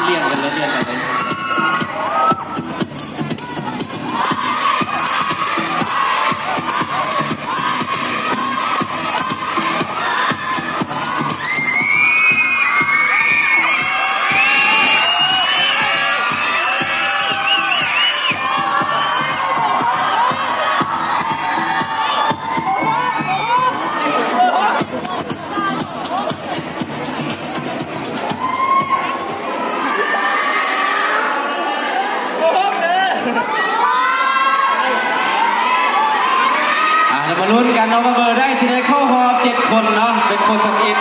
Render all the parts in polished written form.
เรียนกันเลยเรียนกันเลยมาลุ้นกันเนาะว่าเบอร์ได้สิได้เข้าฮอ7 คนเนาะเป็นคนทำอิฐ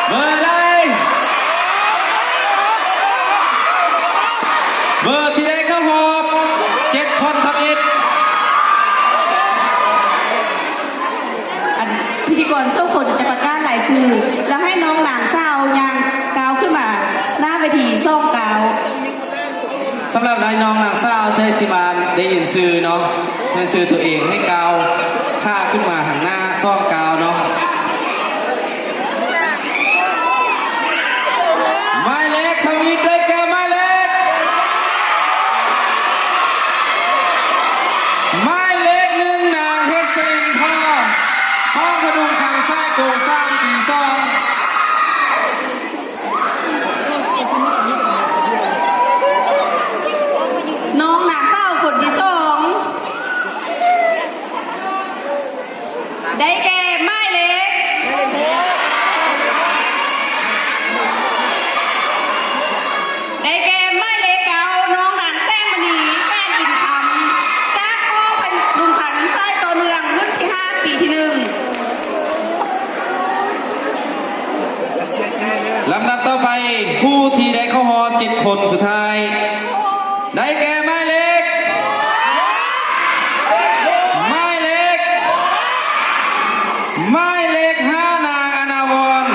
เบอร์ได้เบอร์ที่ได้เข้าฮอ7 คนทำอิฐพิธีกรโซ่คนจะประกาศหลายสื่อแล้วให้น้องหลานสาวยางกาวขึ้นมาหน้าเวทีโซ่กาวสำหรับนายน้องนางสาวเทศิบาลได้ยินซื้อเนาะได้ซื้อตัวเองให้กาวค่าขึ้นมาหันหน้าซ่อมกาวเนาะไม้เล็กทำอีกได้แก่ไม้เล็กไม้เล็กหนึ่งนางเฮสินพ่อห้องพดุงทางซ้ายโกสร้างตีซ่องน้องหนักเศร้าคนที่2ได้แก่ไม้เล็กได้แก่ไม้เล็กเก่าน้องหนังแซงมณีแซงอินคำจากพ่อพันดุงขันไส้ตัวเนืองรุ่นที่5ปีที่1ลำดับต่อไปผู้ที่ได้เข้าฮอ7 คนสุดท้ายได้แก่ไม้เล็กไม้เล็กไม้เล็ก5 นางอนาวร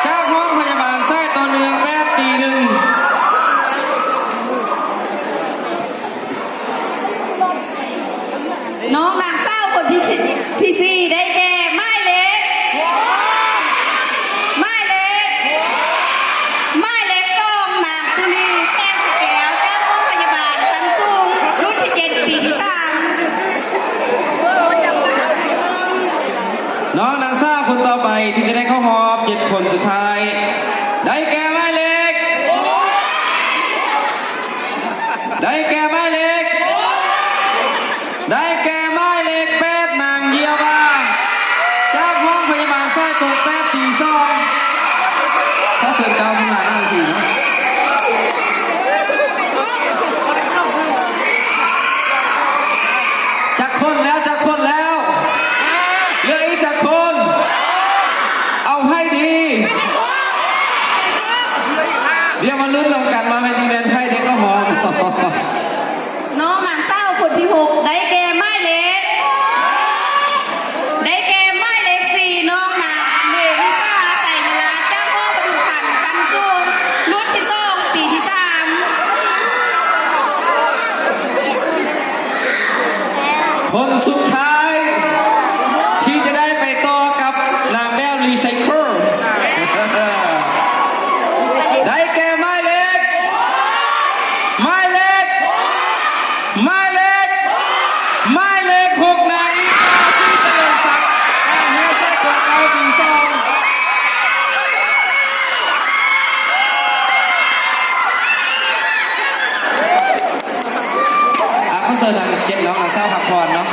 จากห้องพยาบาลไส้ต่อเนือง8 ปี1น้องหนังเศร้าคนที่4ได้แก่ไม้เล็กไม้เล็กไม้เล็ก2นางตุลีแซงแก้วจากห้องพยาบาลสันสูงรุ่นที่7ปีที่3น้องนางซ่าคนต่อไปที่จะได้เข้าฮอ7 คนสุดท้ายได้แก่ไม้เล็กได้แก่ไม้เล็กได้แก่ไม้เล็ก8 นางเยียวบาจากห้องพยาบาลไส้ตรง8 ปี2ถ้าเสร็จเก้าขนาดนั้นสิจักคนแล้วจักคนแล้วเหลืออีกจักคนเอาให้ดีเดี๋ยวมาลุ้นลงกันมาเป็นทีมงานให้เด็กก็หอมน้องหนังเศร้าคนที่6ได้แก่ไม้เล็กได้แก่ไม้เล็ก4น้องหนังเมวิซ่าใส่เวลาจ้างพ่อประดุขันสันสูงรุ่นที่2ปีที่3คนสุดท้ายที่จะได้ไปต่อกับนางแก้วรีไซเคิลได้แก่ไม้เล็กไม้เล็กไม้เล็กไม้เล็ก6 นางอีกที่เจริญศักดิ์เฮเซ่ตัวเก่าปี2เขาเสิร์ฟทาง7 น้องนางเศร้าพักผ่อนเนาะ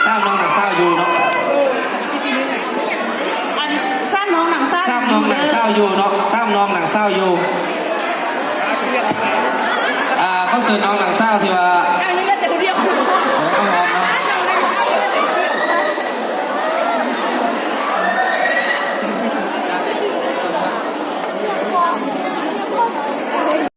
3 น้องนางเศร้าอยู่เนาะ3 น้องหนังเศร้า3 น้องนางเศร้าอยู่เนาะ3 น้องนางเศร้าอยู่เขาเสิร์ฟน้องนางเศร้าที่ว่า